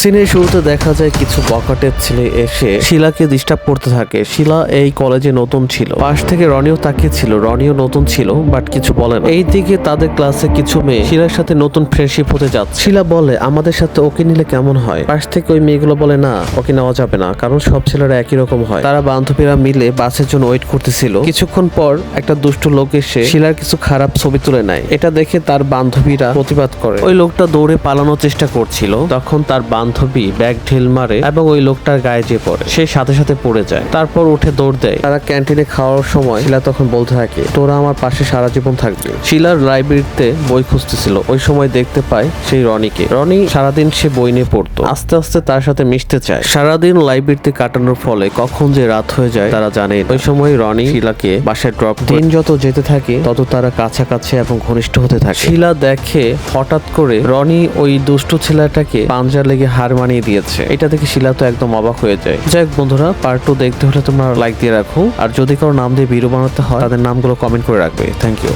সিনের শুরুতে দেখা যায় কিছু বকাটের ছেলে এসে শিলাকে ডিস্টার্ব করতে থাকে। শিলা এই কলেজে নতুন ছিল, পাশ থেকে রনিও তাকিয়েছিল। রনিও নতুন ছিল বাট কিছু বলে না। এইদিকে তাদের ক্লাসে কিছু মেয়ে শিলার সাথে নতুন ফ্রেন্ডশিপ হতে যাচ্ছে। শিলা বলে আমাদের সাথে ওকে নিলে কেমন হয়। পাশ থেকে ওই মেয়েগুলো বলে না, ওকে নেওয়া যাবে না, কারণ সব ছেলেরা একই রকম হয়। তারা বান্ধবীরা মিলে বাসের জন্য ওয়েট করতেছিল। কিছুক্ষণ পর একটা দুষ্ট লোক এসে শিলার কিছু খারাপ ছবি তুলে নেয়। এটা দেখে তার বান্ধবীরা প্রতিবাদ করে। ওই লোকটা দৌড়ে পালানোর চেষ্টা করছিল, তখন তার বান্ধবী ব্যাগ ঢিল মারে এবং ওই লোকটার গায়ে যেয়ে পড়ে। সে সাথে সাথে পড়ে যায়, তারপর উঠে দৌড় দেয়। তারা ক্যান্টিনে খাওয়ার সময় শিলা তখন বলতে থাকে তোরা আমার পাশে সারা জীবন থাকবে। শিলার লাইব্রেরিতে বই খুঁজতেছিল, ওই সময় দেখতে পায় সেই রনিকে। রনি সারাদিন সে বই নিয়ে পড়তো, আস্তে আস্তে তার সাথে মিশতে চায়। সারাদিন লাইব্রেরিতে কাটানোর ফলে কখন যে রাত হয়ে যায় তারা জানে। ওই সময় রনি শিলাকে বাসায় ড্রপ। দিন যত যেতে থাকে তত তারা কাছাকাছি এবং ঘনিষ্ঠ হতে থাকে। শিলা দেখে হঠাৎ করে রনি ওই দুষ্ট ছেলেটাকে পাঞ্জার লেগে হার মানিয়ে দিয়েছে। এটা দেখে শিলা তো একদম অবাক হয়ে যায়। যাই হোক বন্ধুরা, পার্ট 2 দেখতে হলে তোমরা লাইক দিয়ে রাখো, আর যদি কারো নাম দিয়ে ভিডিও বানাতে হয় তাদের নামগুলো কমেন্ট করে রাখবে। Thank you.